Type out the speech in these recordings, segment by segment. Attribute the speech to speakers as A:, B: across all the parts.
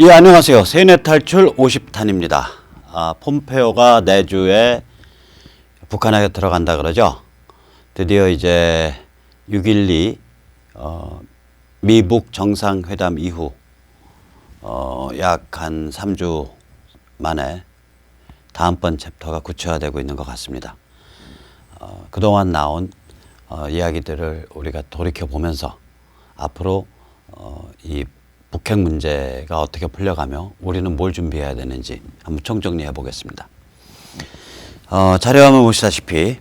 A: 예, 안녕하세요. 세뇌 탈출 50탄입니다. 폼페오가 내주에 북한에 들어간다 그러죠. 드디어 이제 6.12 미북 정상회담 이후 약 한 3주 만에 다음번 챕터가 구체화되고 있는 것 같습니다. 그동안 나온 이야기들을 우리가 돌이켜보면서 앞으로 이 북핵 문제가 어떻게 풀려가며 우리는 뭘 준비해야 되는지 한번 총정리해 보겠습니다. 자료화면 보시다시피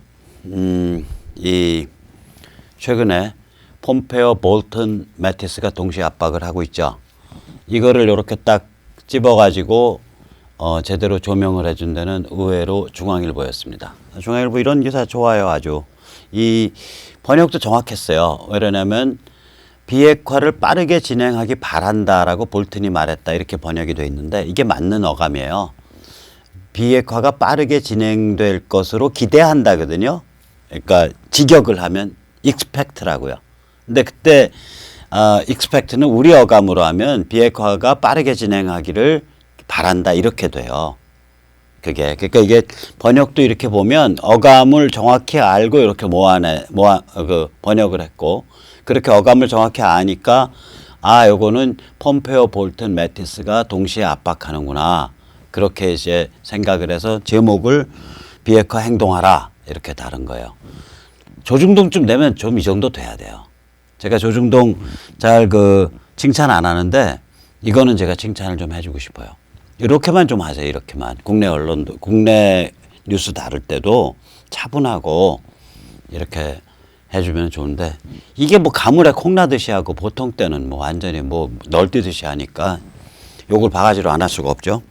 A: 이 최근에 폼페오, 볼튼, 매티스가 동시에 압박을 하고 있죠. 이거를 이렇게 딱 집어가지고 제대로 조명을 해준 데는 의외로 중앙일보였습니다. 중앙일보 이런 기사 좋아요. 아주 이 번역도 정확했어요. 왜냐하면 비핵화를 빠르게 진행하기 바란다라고 볼튼이 말했다 이렇게 번역이 돼 있는데 이게 맞는 어감이에요. 비핵화가 빠르게 진행될 것으로 기대한다거든요. 그러니까 직역을 하면 expect라고요. 근데 그때 expect는 우리 어감으로 하면 비핵화가 빠르게 진행하기를 바란다 이렇게 돼요. 그러니까 이게 번역도 이렇게 보면 어감을 정확히 알고 이렇게 번역을 했고 그렇게 어감을 정확히 아니까 요거는 폼페오, 볼튼, 매티스가 동시에 압박하는구나. 그렇게 이제 생각을 해서 제목을 비핵화 행동하라 이렇게 다른 거예요. 조중동쯤 되면 좀 이 정도 돼야 돼요. 제가 조중동 잘 칭찬 안 하는데 이거는 제가 칭찬을 좀 해주고 싶어요. 이렇게만 좀 하세요. 이렇게만. 국내 언론도, 국내 뉴스 다룰 때도 차분하고 이렇게 해주면 좋은데 이게 뭐 가물에 콩나듯이 하고 보통 때는 뭐 완전히 뭐 널뛰듯이 하니까 욕을 바가지로 안 할 수가 없죠.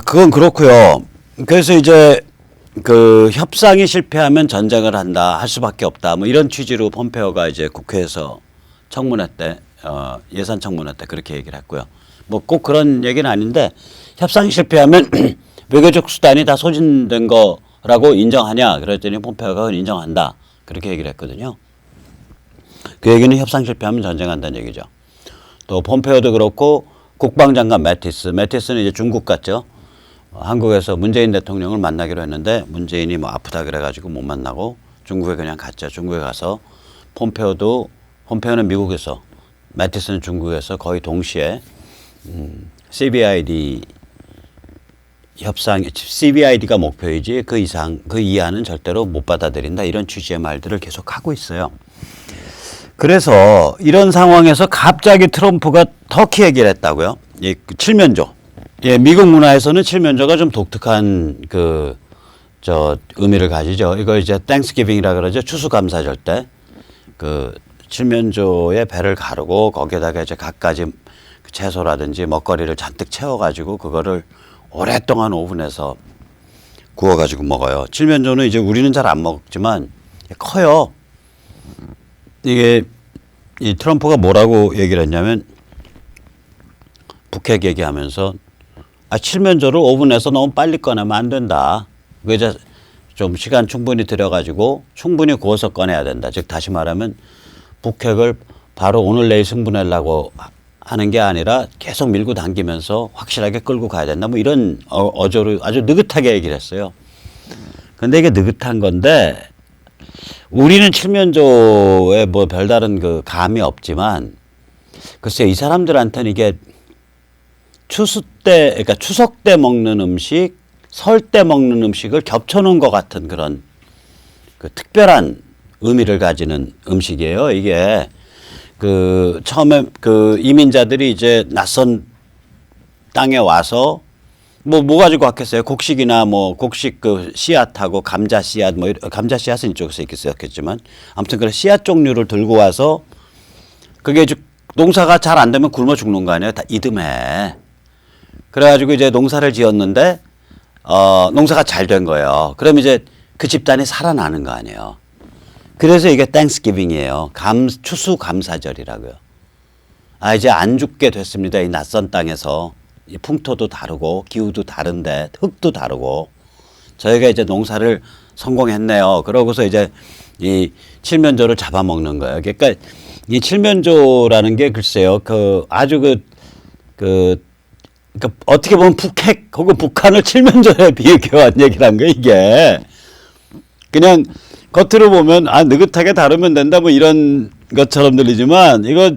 A: 그건 그렇고요. 그래서 이제 협상이 실패하면 전쟁을 한다 할 수밖에 없다 뭐 이런 취지로 폼페오가 이제 국회에서 청문회 때 예산 청문회 때 그렇게 얘기를 했고요. 뭐 꼭 그런 얘기는 아닌데 협상이 실패하면 외교적 수단이 다 소진된 거라고 인정하냐 그랬더니 폼페오가 인정한다 그렇게 얘기를 했거든요. 그 얘기는 협상 실패하면 전쟁한다는 얘기죠. 또 폼페오도 그렇고 국방장관 매티스는 이제 중국 갔죠. 한국에서 문재인 대통령을 만나기로 했는데 문재인이 뭐 아프다 그래가지고 못 만나고 중국에 그냥 갔죠. 중국에 가서 폼페오는 미국에서 매티스는 중국에서 거의 동시에 CBID 협상, CBID가 목표이지 그 이하는 절대로 못 받아들인다 이런 취지의 말들을 계속 하고 있어요. 그래서 이런 상황에서 갑자기 트럼프가 터키 얘기를 했다고요. 칠면조. 미국 문화에서는 칠면조가 좀 독특한 의미를 가지죠. 이거 이제 땡스기빙이라 그러죠. 추수감사절 때 칠면조에 배를 가르고 거기에다가 이제 갖가지 채소라든지 먹거리를 잔뜩 채워가지고 그거를 오랫동안 오븐에서 구워가지고 먹어요. 칠면조는 이제 우리는 잘 안 먹지만 커요. 이게 이 트럼프가 뭐라고 얘기를 했냐면 북핵 얘기하면서 칠면조를 오븐에서 너무 빨리 꺼내면 안 된다. 그 이제 좀 시간 충분히 들여가지고 충분히 구워서 꺼내야 된다. 즉 다시 말하면 북핵을 바로 오늘 내일 승부내려고 하는 게 아니라 계속 밀고 당기면서 확실하게 끌고 가야 된다. 뭐 이런 어조를 아주 느긋하게 얘기를 했어요. 근데 이게 느긋한 건데 우리는 칠면조에 뭐 별다른 감이 없지만 글쎄요, 이 사람들한테는 이게 그러니까 추석 때 먹는 음식, 설 때 먹는 음식을 겹쳐놓은 것 같은 그런 특별한 의미를 가지는 음식이에요. 이게 처음에 이민자들이 이제 낯선 땅에 와서 뭐 가지고 왔겠어요. 곡식이나 뭐 곡식 씨앗하고 감자 씨앗 감자 씨앗은 이쪽에서 있겠지만 아무튼 그런 씨앗 종류를 들고 와서 그게 농사가 잘 안 되면 굶어 죽는 거 아니에요. 다 이듬해. 그래가지고 이제 농사를 지었는데 농사가 잘 된 거예요. 그럼 이제 그 집단이 살아나는 거 아니에요. 그래서 이게 땡스기빙이에요. 추수감사절이라고요. 이제 안 죽게 됐습니다. 이 낯선 땅에서 이 풍토도 다르고 기후도 다른데 흙도 다르고 저희가 이제 농사를 성공했네요. 그러고서 이제 이 칠면조를 잡아먹는 거예요. 그러니까 이 칠면조라는 게 글쎄요, 아주 그러니까 어떻게 보면 북핵 혹은 북한을 칠면조에 비교한 얘기란 거 이게. 그냥 겉으로 보면 느긋하게 다루면 된다 뭐 이런 것처럼 들리지만 이거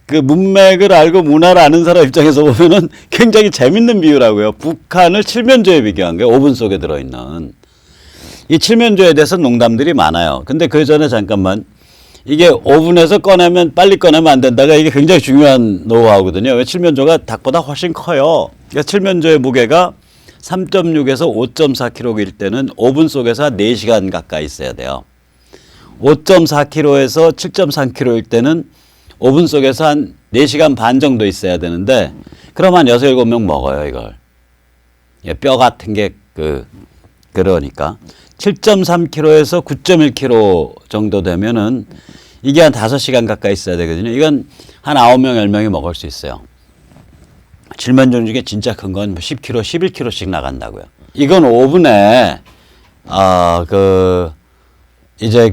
A: 그 문맥을 알고 문화를 아는 사람 입장에서 보면은 굉장히 재밌는 비유라고요. 북한을 칠면조에 비교한 거예요. 오븐 속에 들어있는. 이 칠면조에 대해서 농담들이 많아요. 근데 그 전에 잠깐만 이게 오븐에서 꺼내면 빨리 꺼내면 안 된다가 이게 굉장히 중요한 노하우거든요. 왜 칠면조가 닭보다 훨씬 커요. 그러니까 칠면조의 무게가 3.6에서 5.4kg일 때는 오븐 속에서 한 4시간 가까이 있어야 돼요. 5.4kg에서 7.3kg일 때는 오븐 속에서 한 4시간 반 정도 있어야 되는데 그럼 한 6, 7명 먹어요 이걸. 뼈 같은 게 그러니까 7.3kg에서 9.1kg 정도 되면은 이게 한 5시간 가까이 있어야 되거든요. 이건 한 9명, 10명이 먹을 수 있어요. 칠면조 중에 진짜 큰 건 10kg, 11kg씩 나간다고요. 이건 오븐에 이제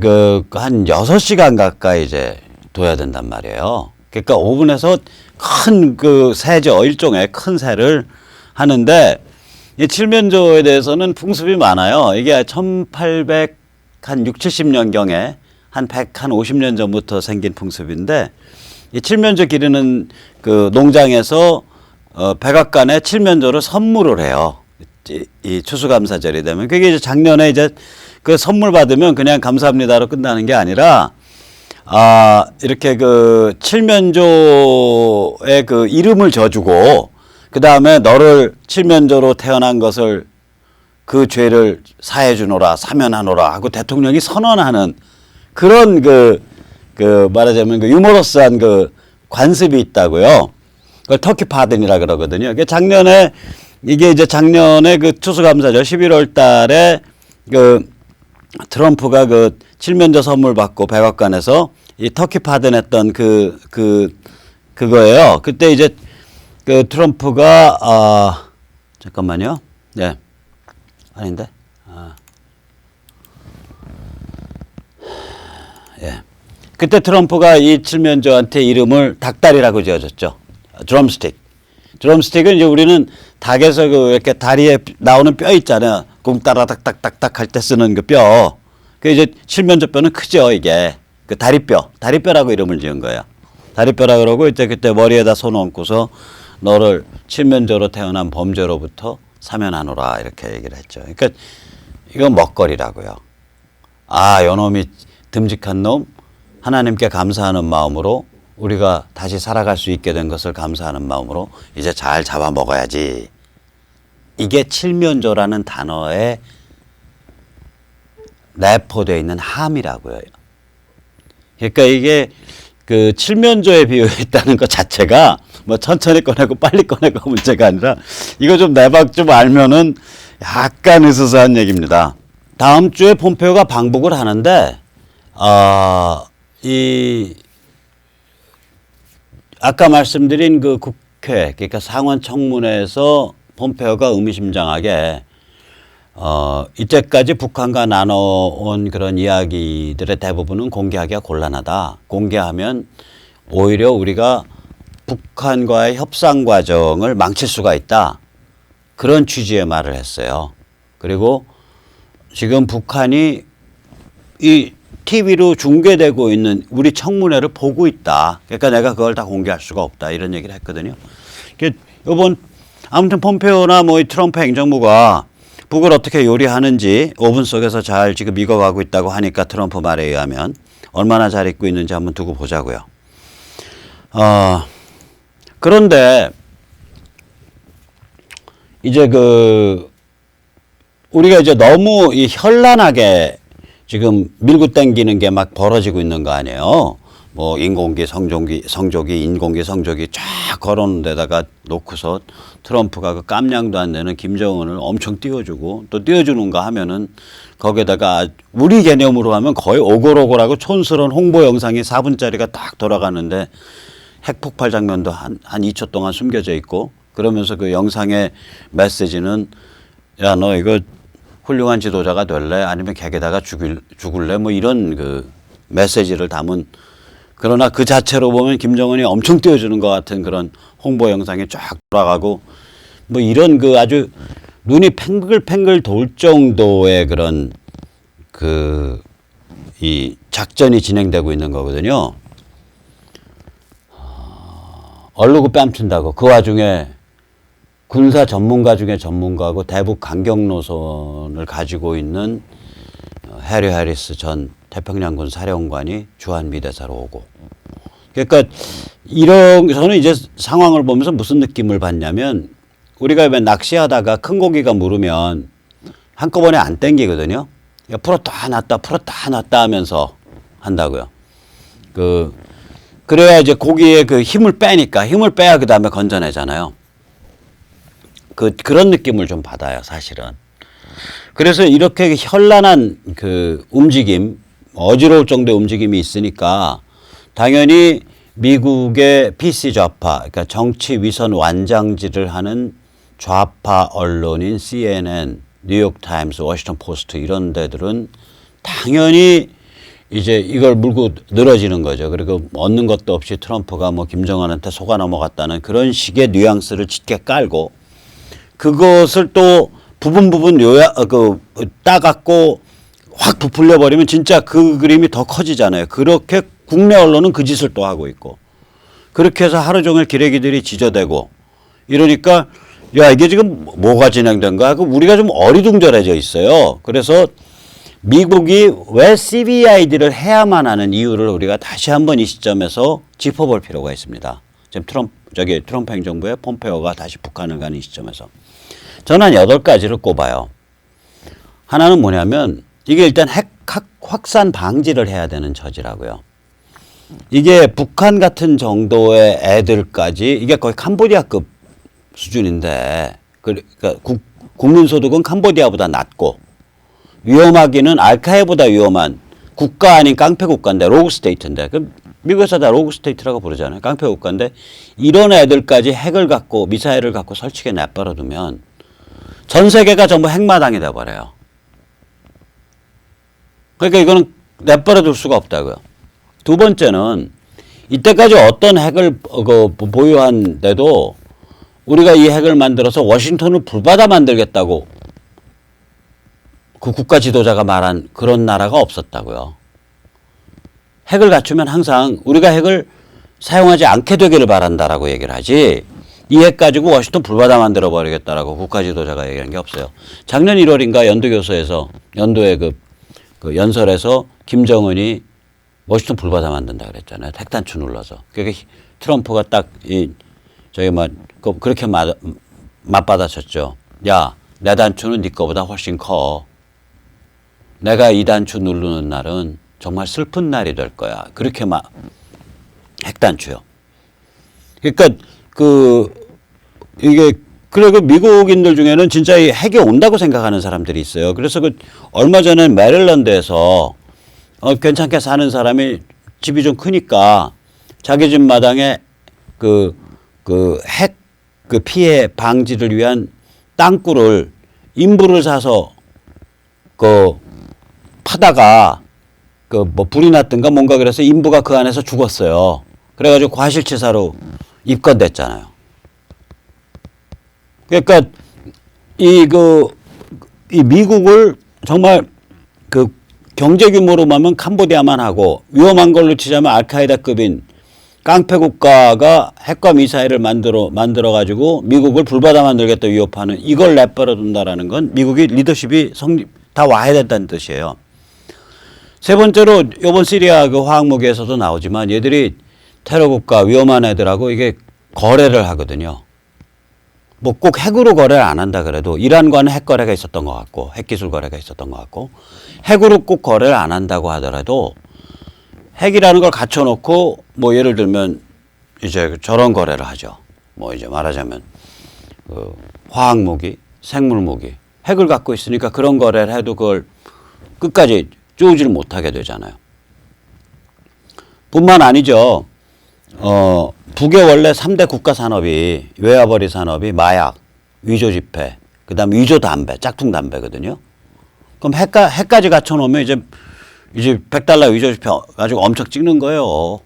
A: 한 6시간 가까이 이제 둬야 된단 말이에요. 그러니까 오븐에서 큰 새죠. 일종의 큰 새를 하는데 이 칠면조에 대해서는 풍습이 많아요. 이게 1800 한 6, 70년경에 한 150년 전부터 생긴 풍습인데 이 칠면조 기르는 그 농장에서 백악관에 칠면조를 선물을 해요. 이 추수감사절이 되면 그게 이제 작년에 이제 그 선물 받으면 그냥 감사합니다로 끝나는 게 아니라 이렇게 칠면조의 이름을 져주고 그 다음에 너를 칠면조로 태어난 것을 그 죄를 사해 주노라 사면하노라 하고 대통령이 선언하는 그런 말하자면 유머러스한 관습이 있다고요. 그걸 터키 파든이라 그러거든요. 작년에 추수감사절 11월 달에 트럼프가 칠면조 선물 받고 백악관에서 이 터키 파든 했던 그거예요. 그때 이제 트럼프가 잠깐만요. 네. 아닌데. 예. 그때 트럼프가 이 칠면조한테 이름을 닭다리라고 지어줬죠. 드럼스틱. 드럼스틱은 이제 우리는 닭에서 이렇게 다리에 나오는 뼈 있잖아요. 꿍따라닥닥닥닥 할 때 쓰는 그 뼈. 그 이제 칠면조 뼈는 크죠, 이게. 다리뼈. 다리뼈라고 이름을 지은 거예요. 다리뼈라 그러고 이제 그때 머리에다 손 얹고서 너를 칠면조로 태어난 범죄로부터 사면하노라 이렇게 얘기를 했죠. 그러니까 이건 먹거리라고요. 요놈이 듬직한 놈 하나님께 감사하는 마음으로 우리가 다시 살아갈 수 있게 된 것을 감사하는 마음으로 이제 잘 잡아 먹어야지. 이게 칠면조라는 단어에 내포되어 있는 함이라고요. 그러니까 이게 칠면조에 비유해 있다는 것 자체가 뭐 천천히 꺼내고 빨리 꺼내고 문제가 아니라 이거 좀 내박 좀 알면은 약간 으스스한 얘기입니다. 다음 주에 폼페오가 방북을 하는데 아까 말씀드린 국회 그러니까 상원 청문회에서 폼페오가 의미심장하게 이때까지 북한과 나눠온 그런 이야기들의 대부분은 공개하기가 곤란하다. 공개하면 오히려 우리가 북한과의 협상 과정을 망칠 수가 있다. 그런 취지의 말을 했어요. 그리고 지금 북한이 이 TV로 중계되고 있는 우리 청문회를 보고 있다. 그러니까 내가 그걸 다 공개할 수가 없다. 이런 얘기를 했거든요. 이번 아무튼 폼페오나 이 트럼프 행정부가 북을 어떻게 요리하는지 오븐 속에서 잘 지금 익어가고 있다고 하니까 트럼프 말에 의하면 얼마나 잘 익고 있는지 한번 두고 보자고요. 그런데 이제 우리가 이제 너무 현란하게 지금 밀고 당기는 게 막 벌어지고 있는 거 아니에요. 뭐 인공기 성조기 인공기 성조기 쫙 걸어놓은 데다가 놓고서 트럼프가 깜냥도 안 되는 김정은을 엄청 띄워주고 또 띄워주는가 하면은 거기에다가 우리 개념으로 하면 거의 오골오골하고 촌스러운 홍보 영상이 4분짜리가 딱 돌아가는데 핵폭발 장면도 한 2초 동안 숨겨져 있고 그러면서 그 영상의 메시지는 야, 너 이거 훌륭한 지도자가 될래? 아니면 객에다가 죽을래? 뭐 이런 메시지를 담은 그러나 그 자체로 보면 김정은이 엄청 띄워주는 것 같은 그런 홍보 영상이 쫙 돌아가고 뭐 이런 그 아주 눈이 팽글팽글 돌 정도의 그런 그 이 작전이 진행되고 있는 거거든요. 얼르고 뺨친다고 그 와중에 군사 전문가 중에 전문가고 대북 강경 노선을 가지고 있는 해리 해리스 전 태평양군 사령관이 주한미 대사로 오고. 그러니까 이런 저는 이제 상황을 보면서 무슨 느낌을 받냐면 우리가 왜 낚시하다가 큰 고기가 물으면 한꺼번에 안 땡기거든요. 풀었다 놨다 풀었다 놨다 하면서 한다고요. 그래야 이제 고기에 그 힘을 빼니까 힘을 빼야 그 다음에 건져내잖아요. 그런 느낌을 좀 받아요, 사실은. 그래서 이렇게 현란한 그 움직임, 어지러울 정도의 움직임이 있으니까 당연히 미국의 PC 좌파, 그러니까 정치 위선 완장질을 하는 좌파 언론인 CNN, 뉴욕타임스, 워싱턴 포스트 이런 데들은 당연히 이제 이걸 물고 늘어지는 거죠. 그리고 얻는 것도 없이 트럼프가 뭐 김정은한테 속아 넘어갔다는 그런 식의 뉘앙스를 짙게 깔고 그것을 또 부분 따갖고 확 부풀려 버리면 진짜 그 그림이 더 커지잖아요. 그렇게 국내 언론은 그 짓을 또 하고 있고 그렇게 해서 하루 종일 기레기들이 지저대고 이러니까 야 이게 지금 뭐가 진행된가 하고 우리가 좀 어리둥절해져 있어요. 그래서 미국이 왜 CVID를 해야만 하는 이유를 우리가 다시 한번 이 시점에서 짚어볼 필요가 있습니다. 지금 트럼프 행정부의 폼페오가 다시 북한을 가는 이 시점에서 저는 한 8가지를 꼽아요. 하나는 뭐냐면 이게 일단 핵 확산 방지를 해야 되는 처지라고요. 이게 북한 같은 정도의 애들까지 이게 거의 캄보디아급 수준인데 그러니까 국민소득은 캄보디아보다 낮고 위험하기는 알카에보다 위험한 국가 아닌 깡패 국가인데 로그 스테이트인데 미국에서 다 로그 스테이트라고 부르잖아요. 깡패 국가인데 이런 애들까지 핵을 갖고 미사일을 갖고 설치게 내버려 두면 전 세계가 전부 핵마당이 돼버려요. 그러니까 이거는 내버려 둘 수가 없다고요. 두 번째는 이때까지 어떤 핵을 보유한데도 우리가 이 핵을 만들어서 워싱턴을 불받아 만들겠다고 그 국가 지도자가 말한 그런 나라가 없었다고요. 핵을 갖추면 항상 우리가 핵을 사용하지 않게 되기를 바란다라고 얘기를 하지 이 핵 가지고 워싱턴 불받아 만들어 버리겠다라고 국가 지도자가 얘기한 게 없어요. 작년 1월인가 연도의 그 연설에서 김정은이 워싱턴 불받아 만든다 그랬잖아요. 핵단추 눌러서. 그게 트럼프가 딱 그렇게 맞받아쳤죠. 야, 내 단추는 네 거보다 훨씬 커. 내가 이 단추 누르는 날은 정말 슬픈 날이 될 거야. 그렇게 핵단추요. 그러니까 이게 그리고 미국인들 중에는 진짜 이 핵이 온다고 생각하는 사람들이 있어요. 그래서 얼마 전에 메릴랜드에서 괜찮게 사는 사람이 집이 좀 크니까 자기 집 마당에 핵 피해 방지를 위한 땅굴을 인부를 사서 파다가 불이 났든가 뭔가 그래서 인부가 그 안에서 죽었어요. 그래가지고 과실치사로 입건됐잖아요. 그러니까 이 미국을 정말 경제 규모로 보면 캄보디아만 하고 위험한 걸로 치자면 알카에다급인 깡패 국가가 핵과 미사일을 만들어 가지고 미국을 불바다 만들겠다 위협하는 이걸 내버려 둔다라는 건 미국이 리더십이 다 와야 된다는 뜻이에요. 세 번째로 이번 시리아 화학무기에서도 나오지만 얘들이 테러 국가 위험한 애들하고 이게 거래를 하거든요. 뭐 꼭 핵으로 거래를 안 한다 그래도 이란과는 핵 거래가 있었던 것 같고 핵기술 거래가 있었던 것 같고 핵으로 꼭 거래를 안 한다고 하더라도 핵이라는 걸 갖춰놓고 뭐 예를 들면 이제 저런 거래를 하죠. 뭐 이제 말하자면 화학무기, 생물무기, 핵을 갖고 있으니까 그런 거래를 해도 그걸 끝까지 쪼우지를 못하게 되잖아요. 뿐만 아니죠. 북의 원래 3대 국가 산업이 외화벌이 산업이 마약, 위조 지폐, 그다음 위조 담배, 짝퉁 담배거든요. 그럼 핵까지 갖춰 놓으면 이제 $100 위조 지폐 가지고 엄청 찍는 거예요.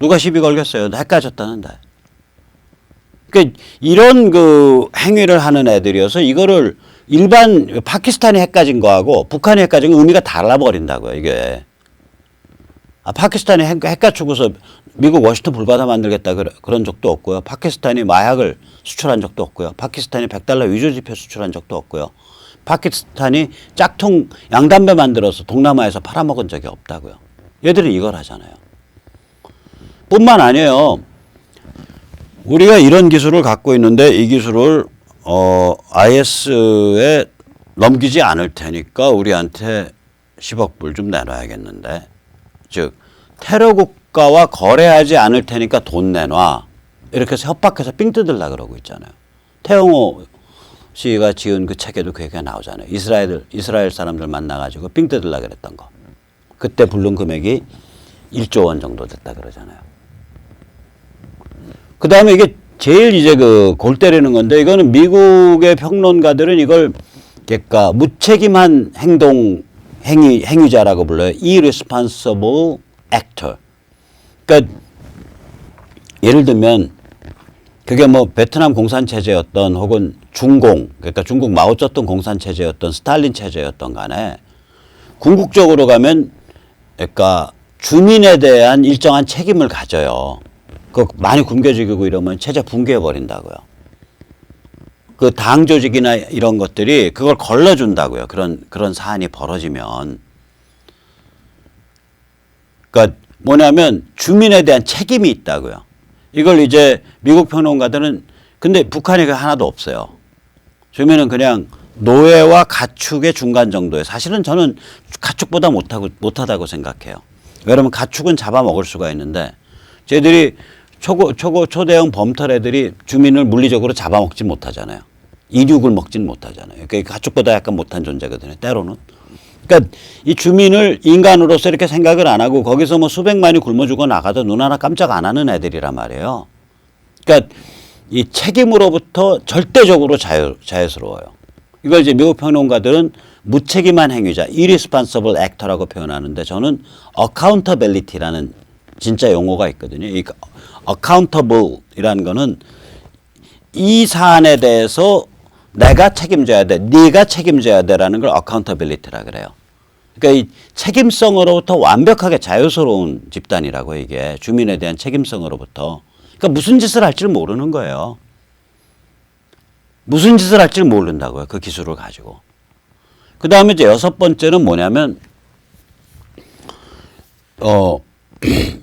A: 누가 시비 걸겠어요? 핵 가졌다는데. 그러니까 이런 그 행위를 하는 애들이어서 이거를 일반 파키스탄이 핵 가진 거하고 북한이 핵 가진 거 의미가 달라버린다고요, 이게. 파키스탄이 핵 갖추고서 미국 워싱턴 불바다 만들겠다 그런 적도 없고요. 파키스탄이 마약을 수출한 적도 없고요. 파키스탄이 $100 위조지폐 수출한 적도 없고요. 파키스탄이 짝퉁 양담배 만들어서 동남아에서 팔아먹은 적이 없다고요. 얘들이 이걸 하잖아요. 뿐만 아니에요. 우리가 이런 기술을 갖고 있는데 이 기술을 IS에 넘기지 않을 테니까 우리한테 10억 불 좀 내놔야겠는데, 즉 테러 국가와 거래하지 않을 테니까 돈 내놔, 이렇게 해서 협박해서 삥 뜯으려고 그러고 있잖아요. 태영호 씨가 지은 그 책에도 그 얘기가 나오잖아요. 이스라엘 사람들 만나가지고 삥 뜯으려고 그랬던 거. 그때 부른 금액이 1조 원 정도 됐다 그러잖아요. 그 다음에 이게 제일 이제 그 골 때리는 건데, 이거는 미국의 평론가들은 이걸 그러니까 무책임한 행위자라고 불러요. irresponsible actor. 그러니까 예를 들면 그게 뭐 베트남 공산 체제였던 혹은 중공, 그러니까 중국 마오쩌둥 공산 체제였던 스탈린 체제였던 간에 궁극적으로 가면 그러니까 주민에 대한 일정한 책임을 가져요. 그 많이 굶겨지고 이러면 체제 붕괴해 버린다고요. 그 당 조직이나 이런 것들이 그걸 걸러준다고요. 그런 사안이 벌어지면. 그러니까 뭐냐면 주민에 대한 책임이 있다고요. 이걸 이제 미국 평론가들은, 근데 북한이 하나도 없어요. 주민은 그냥 노예와 가축의 중간 정도예요. 사실은 저는 가축보다 못하다고 생각해요. 왜냐하면 가축은 잡아먹을 수가 있는데 쟤들이 초대형 범털 애들이 주민을 물리적으로 잡아먹지 못하잖아요. 이륙을 먹지는 못하잖아요. 그러니까 가축보다 약간 못한 존재거든요. 때로는. 그러니까 이 주민을 인간으로서 이렇게 생각을 안 하고 거기서 뭐 수백만이 굶어 죽어 나가도 눈 하나 깜짝 안 하는 애들이란 말이에요. 그러니까 이 책임으로부터 절대적으로 자유스러워요. 이걸 이제 미국 평론가들은 무책임한 행위자, irresponsible actor라고 표현하는데, 저는 accountability라는 진짜 용어가 있거든요. 이 accountable이라는 거는 이 사안에 대해서 내가 책임져야 돼, 네가 책임져야 돼라는 걸 accountability라 그래요. 그러니까 이 책임성으로부터 완벽하게 자유스러운 집단이라고, 이게 주민에 대한 책임성으로부터. 그러니까 무슨 짓을 할지 모르는 거예요. 무슨 짓을 할지 모른다고요. 그 기술을 가지고. 그 다음에 이제 여섯 번째는 뭐냐면,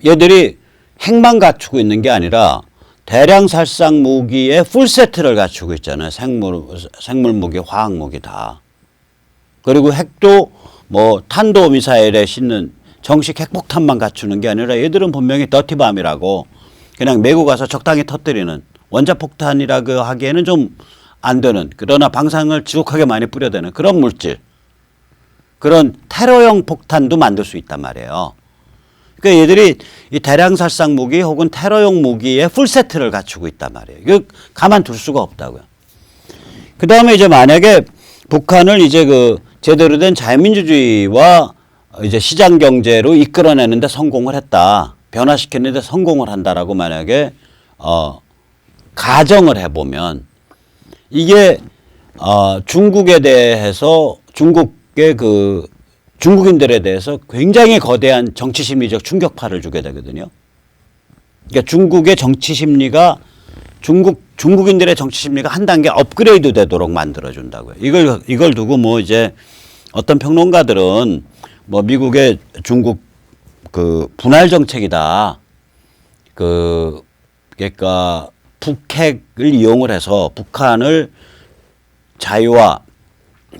A: 얘들이 핵만 갖추고 있는 게 아니라 대량 살상 무기의 풀 세트를 갖추고 있잖아요. 생물 무기, 화학 무기 다. 그리고 핵도 뭐 탄도 미사일에 싣는 정식 핵폭탄만 갖추는 게 아니라 얘들은 분명히 더티밤이라고 그냥 메고 가서 적당히 터뜨리는, 원자폭탄이라고 하기에는 좀 안 되는, 그러나 방사능을 지독하게 많이 뿌려대는 그런 물질, 그런 테러용 폭탄도 만들 수 있단 말이에요. 그러니까 얘들이 이 대량 살상 무기 혹은 테러용 무기의 풀 세트를 갖추고 있단 말이에요. 이거 가만둘 수가 없다고요. 그 다음에 이제 만약에 북한을 이제 그 제대로 된 자유민주주의와 이제 시장 경제로 이끌어내는데 성공을 했다, 변화시켰는데 성공을 한다라고 만약에 가정을 해보면, 이게 중국에 대해서 중국인들에 대해서 굉장히 거대한 정치 심리적 충격파를 주게 되거든요. 그러니까 중국의 정치 심리가 중국인들의 정치 심리가 한 단계 업그레이드 되도록 만들어준다고요. 이걸 두고 뭐 이제 어떤 평론가들은 뭐 미국의 중국 그 분할 정책이다. 그러니까 북핵을 이용을 해서 북한을 자유화,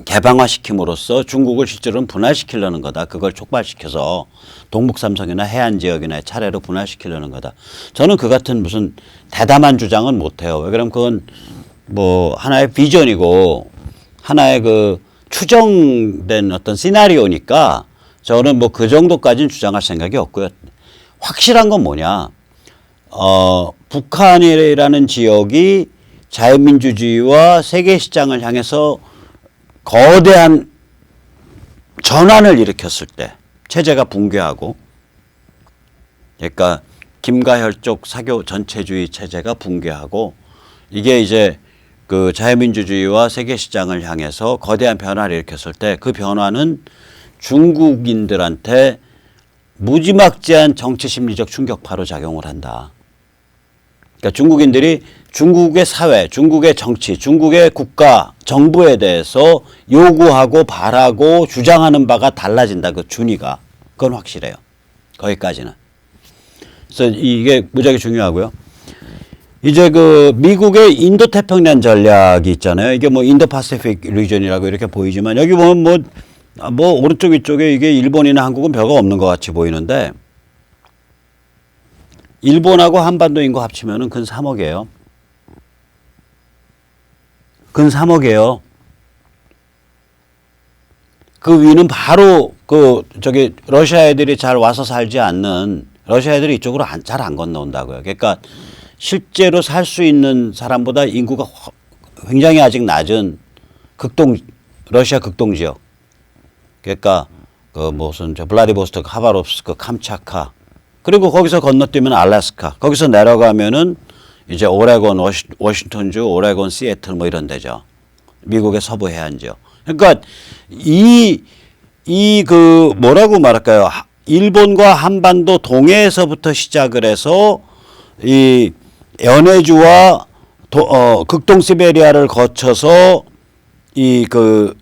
A: 개방화시킴으로써 중국을 실제로는 분할시키려는 거다. 그걸 촉발시켜서 동북삼성이나 해안 지역이나 차례로 분할시키려는 거다. 저는 그 같은 무슨 대담한 주장은 못해요. 왜 그러면 그건 뭐 하나의 비전이고 하나의 그 추정된 어떤 시나리오니까 저는 뭐 그 정도까지는 주장할 생각이 없고요. 확실한 건 뭐냐. 북한이라는 지역이 자유민주주의와 세계시장을 향해서 거대한 전환을 일으켰을 때, 체제가 붕괴하고, 그러니까 김가혈족 사교 전체주의 체제가 붕괴하고 이게 이제 그 자유민주주의와 세계시장을 향해서 거대한 변화를 일으켰을 때 그 변화는 중국인들한테 무지막지한 정치 심리적 충격파로 작용을 한다. 그러니까 중국인들이 중국의 사회, 중국의 정치, 중국의 국가, 정부에 대해서 요구하고 바라고 주장하는 바가 달라진다. 그 준위가. 그건 확실해요. 거기까지는. 그래서 이게 무지하게 중요하고요. 이제 그 미국의 인도태평양 전략이 있잖아요. 이게 뭐 인도파시픽 리전이라고 이렇게 보이지만 여기 보면 뭐 오른쪽 위쪽에 이게 일본이나 한국은 별거 없는 것 같이 보이는데 일본하고 한반도 인구 합치면은 근 3억이에요. 근 3억이에요. 그 위는 바로 그 저기 러시아 애들이 잘 와서 살지 않는 러시아 애들이 이쪽으로 잘 안 건너온다고요. 그러니까 실제로 살 수 있는 사람보다 인구가 굉장히 아직 낮은 러시아 극동 지역. 그러니까 그 무슨 저 블라디보스토크, 하바롭스크, 캄차카 그리고 거기서 건너뛰면 알래스카. 거기서 내려가면은 이제 오레곤, 워싱턴주, 오레곤, 시애틀 뭐 이런 데죠. 미국의 서부 해안지역. 그러니까 그 뭐라고 말할까요? 일본과 한반도 동해에서부터 시작을 해서 이 연해주와 극동 시베리아를 거쳐서 이 그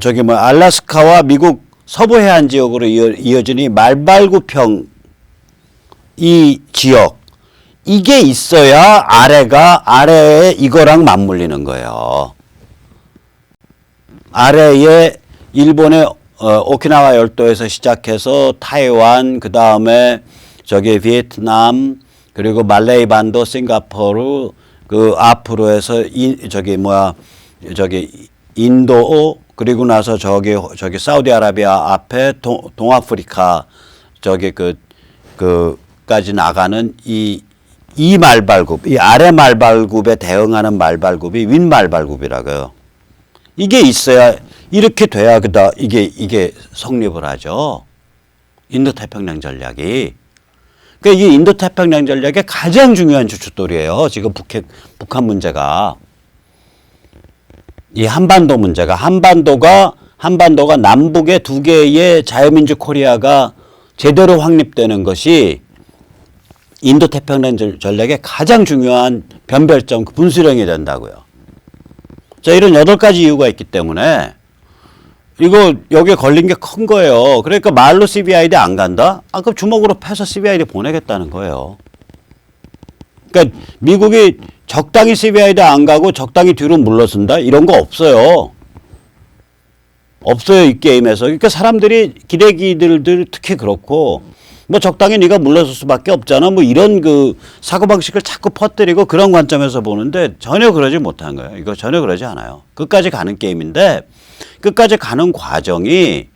A: 저기 뭐 알래스카와 미국 서부 해안 지역으로 이어진 이 말발굽형 이 지역 이게 있어야 아래에 이거랑 맞물리는 거예요. 아래에 일본의 오키나와 열도에서 시작해서 타이완 그 다음에 저기 베트남 그리고 말레이 반도 싱가포르 그 앞으로 해서 저기 인도 그리고 나서 저기 사우디아라비아 앞에 동아프리카 저기 까지 나가는 이 말발굽, 이 아래 말발굽에 대응하는 말발굽이 윗 말발굽이라고요. 이게 있어야 이렇게 돼야 이게 성립을 하죠. 인도태평양 전략이. 그러니까 이게 인도태평양 전략의 가장 중요한 주춧돌이에요. 지금 북한 문제가. 이 한반도 문제가 한반도가 남북의 두 개의 자유민주 코리아가 제대로 확립되는 것이 인도태평양 전략의 가장 중요한 변별점, 분수령이 된다고요. 자, 이런 8가지 이유가 있기 때문에 이거 여기에 걸린 게 큰 거예요. 그러니까 말로 CBID 안 간다? 그럼 주먹으로 패서 CBID 보내겠다는 거예요. 그러니까 미국이 적당히 CBID 안 가고 적당히 뒤로 물러선다? 이런 거 없어요. 없어요, 이 게임에서. 그러니까 사람들이 기대기들 특히 그렇고 뭐 적당히 네가 물러설 수밖에 없잖아. 뭐 이런 그 사고방식을 자꾸 퍼뜨리고 그런 관점에서 보는데 전혀 그러지 못한 거예요. 이거 전혀 그러지 않아요. 끝까지 가는 게임인데 끝까지 가는 과정이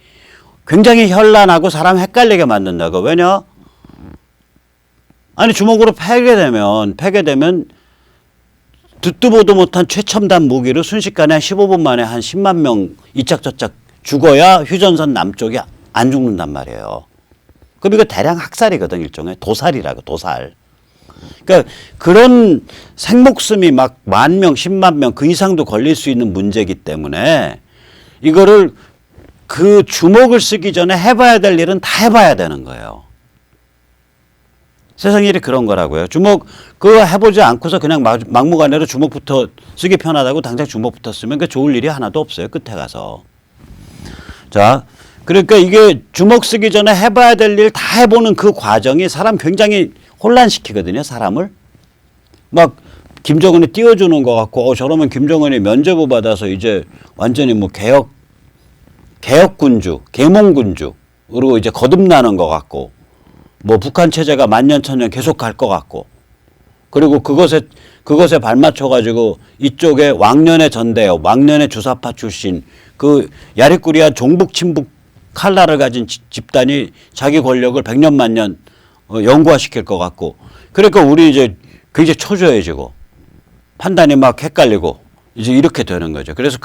A: 굉장히 현란하고 사람 헷갈리게 만든다고. 왜냐? 아니 주먹으로 패게 되면 듣도 보도 못한 최첨단 무기로 순식간에 한 15분 만에 한 10만 명 이짝저짝 죽어야 휴전선 남쪽이 안 죽는단 말이에요. 그럼 이거 대량 학살이거든. 일종의 도살이라고. 도살. 그러니까 그런 생목숨이 막 10,000명 10만 명 그 이상도 걸릴 수 있는 문제이기 때문에 이거를 그 주먹을 쓰기 전에 해봐야 될 일은 다 해봐야 되는 거예요. 세상 일이 그런 거라고요. 주먹 그거 해보지 않고서 그냥 막무가내로 주먹부터 쓰기 편하다고 당장 주먹부터 쓰면 그 좋을 일이 하나도 없어요. 끝에 가서. 자, 그러니까 이게 주먹 쓰기 전에 해봐야 될 일 다 해보는 그 과정이 사람 굉장히 혼란시키거든요. 사람을. 막 김정은이 띄워주는 것 같고 저러면 김정은이 면죄부 받아서 이제 완전히 뭐 개혁군주, 계몽군주로 이제 거듭나는 것 같고 뭐 북한 체제가 만년천년 계속 갈 것 같고 그리고 그것에 발맞춰 가지고 이쪽에 왕년의 전대협, 왕년의 주사파 출신 그 야리꾸리한 종북 친북 칼날을 가진 집단이 자기 권력을 100년 만년 영구화시킬 것 같고 그러니까 우리 이제 굉장히 초조해지고 판단이 막 헷갈리고 이제 이렇게 되는 거죠. 그래서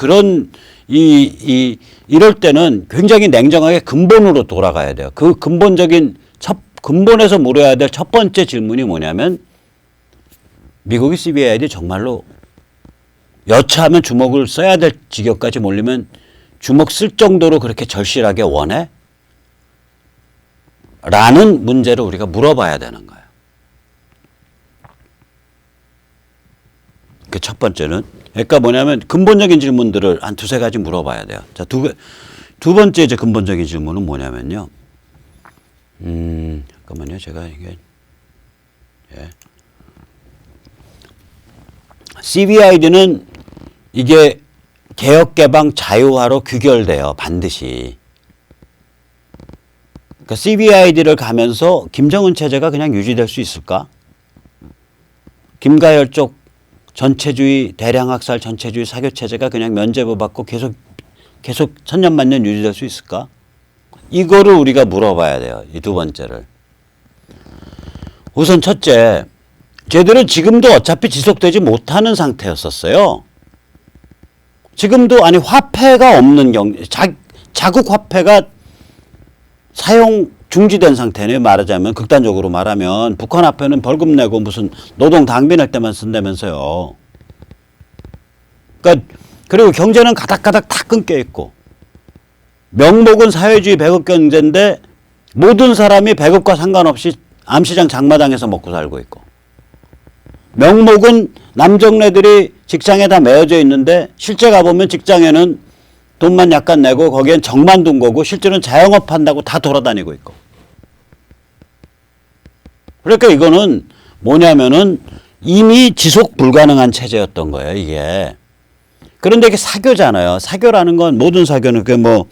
A: 이럴 때는 굉장히 냉정하게 근본으로 돌아가야 돼요. 그 근본적인 근본에서 물어야 될 첫 번째 질문이 뭐냐면 미국의 CBI들이 정말로 여차하면 주먹을 써야 될 지경까지 몰리면 주먹 쓸 정도로 그렇게 절실하게 원해? 라는 문제를 우리가 물어봐야 되는 거예요. 그 첫 번째는. 그러니까 뭐냐면 근본적인 질문들을 한 두세 가지 물어봐야 돼요. 자, 두 번째 이제 근본적인 질문은 뭐냐면요. 잠깐만요. 제가 이게, 예. CBID는 이게 개혁개방 자유화로 귀결돼요. 반드시. 그러니까 CBID를 가면서 김정은 체제가 그냥 유지될 수 있을까? 김가열 쪽 전체주의, 대량학살 전체주의 사교체제가 그냥 면죄부 받고 계속 천년만년 유지될 수 있을까? 이거를 우리가 물어봐야 돼요. 이 두 번째를. 우선 첫째, 쟤들은 지금도 어차피 지속되지 못하는 상태였었어요. 지금도 아니 화폐가 없는 자국 화폐가 사용 중지된 상태네요. 말하자면 극단적으로 말하면 북한 화폐는 벌금 내고 무슨 노동 당비 낼 때만 쓴다면서요. 그러니까 그리고 경제는 가닥가닥 다 끊겨 있고 명목은 사회주의 배급 경제인데 모든 사람이 배급과 상관없이 암시장 장마당에서 먹고 살고 있고 명목은 남정네들이 직장에 다 매여져 있는데 실제 가보면 직장에는 돈만 약간 내고 거기엔 정만 둔 거고 실제로는 자영업 한다고 다 돌아다니고 있고. 그러니까 이거는 뭐냐면은 이미 지속 불가능한 체제였던 거예요, 이게. 그런데 이게 사교잖아요. 사교라는 건 모든 사교는 그 뭐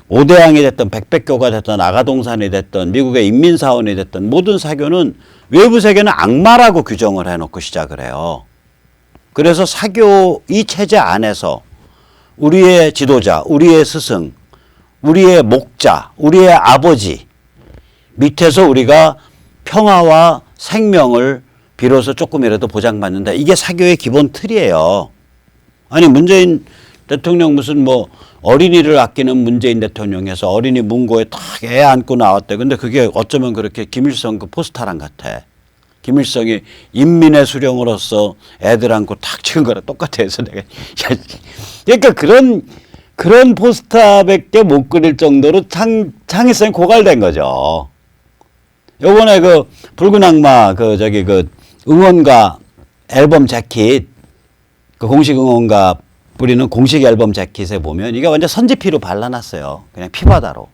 A: 오대양이 됐든 백백교가 됐든 아가동산이 됐든 미국의 인민사원이 됐든 모든 사교는 외부 세계는 악마라고 규정을 해놓고 시작을 해요. 그래서 사교 이 체제 안에서 우리의 지도자, 우리의 스승, 우리의 목자, 우리의 아버지 밑에서 우리가 평화와 생명을 비로소 조금이라도 보장받는다. 이게 사교의 기본 틀이에요. 아니 문재인 대통령 무슨 뭐 어린이를 아끼는 문재인 대통령에서 어린이 문고에 탁 애 안고 나왔대. 근데 그게 어쩌면 그렇게 김일성 그 포스터랑 같아. 김일성이 인민의 수령으로서 애들 안고 탁 찍은 거랑 똑같아. 해서 내가 그러니까 그런 포스터밖에 못 그릴 정도로 창의성이 고갈된 거죠. 요번에 그 붉은 악마 그 응원가 앨범 재킷 그 공식 응원가 뿌리는 공식 앨범 재킷에 보면 이게 완전 선지피로 발라놨어요. 그냥 피바다로.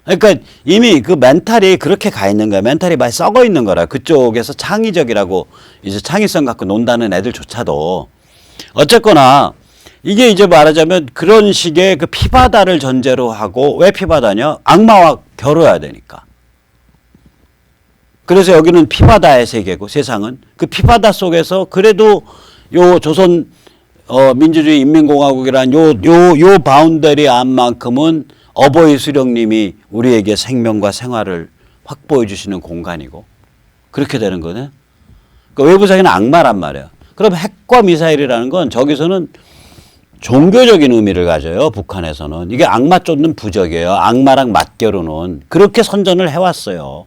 A: 그러니까 이미 그 멘탈이 그렇게 가 있는 거야. 멘탈이 많이 썩어 있는 거라. 그쪽에서 창의적이라고 이제 창의성 갖고 논다는 애들조차도. 어쨌거나 이게 이제 말하자면 그런 식의 그 피바다를 전제로 하고 왜 피바다냐? 악마와 겨뤄야 되니까. 그래서 여기는 피바다의 세계고 세상은 그 피바다 속에서 그래도 요 조선 민주주의 인민공화국이란 요 바운더리 안만큼은 어버이 수령님이 우리에게 생명과 생활을 확보해 주시는 공간이고 그렇게 되는 거네. 그러니까 외부 세계는 악마란 말이야. 그럼 핵과 미사일이라는 건 저기서는 종교적인 의미를 가져요. 북한에서는. 이게 악마 쫓는 부적이에요. 악마랑 맞겨루는. 그렇게 선전을 해왔어요.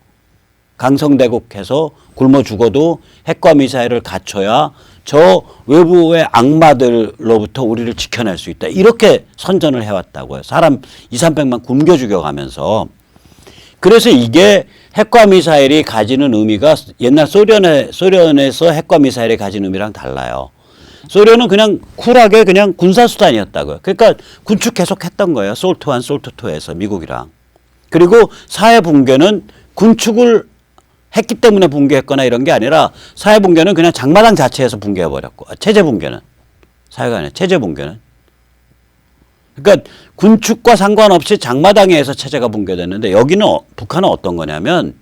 A: 강성대국해서 굶어 죽어도 핵과 미사일을 갖춰야 저 외부의 악마들로부터 우리를 지켜낼 수 있다. 이렇게 선전을 해왔다고요. 사람 2,300만 굶겨 죽여가면서. 그래서 이게 핵과 미사일이 가지는 의미가 옛날 소련에서 핵과 미사일이 가진 의미랑 달라요. 소련은 그냥 쿨하게 그냥 군사수단이었다고요. 그러니까 군축 계속 했던 거예요. 솔트 1, 솔트 2에서 미국이랑. 그리고 사회 붕괴는 군축을 했기 때문에 붕괴했거나 이런 게 아니라 사회 붕괴는 그냥 장마당 자체에서 붕괴해버렸고 체제 붕괴는 사회가 아니라 체제 붕괴는 그러니까 군축과 상관없이 장마당에 의해서 체제가 붕괴됐는데 여기는 북한은 어떤 거냐면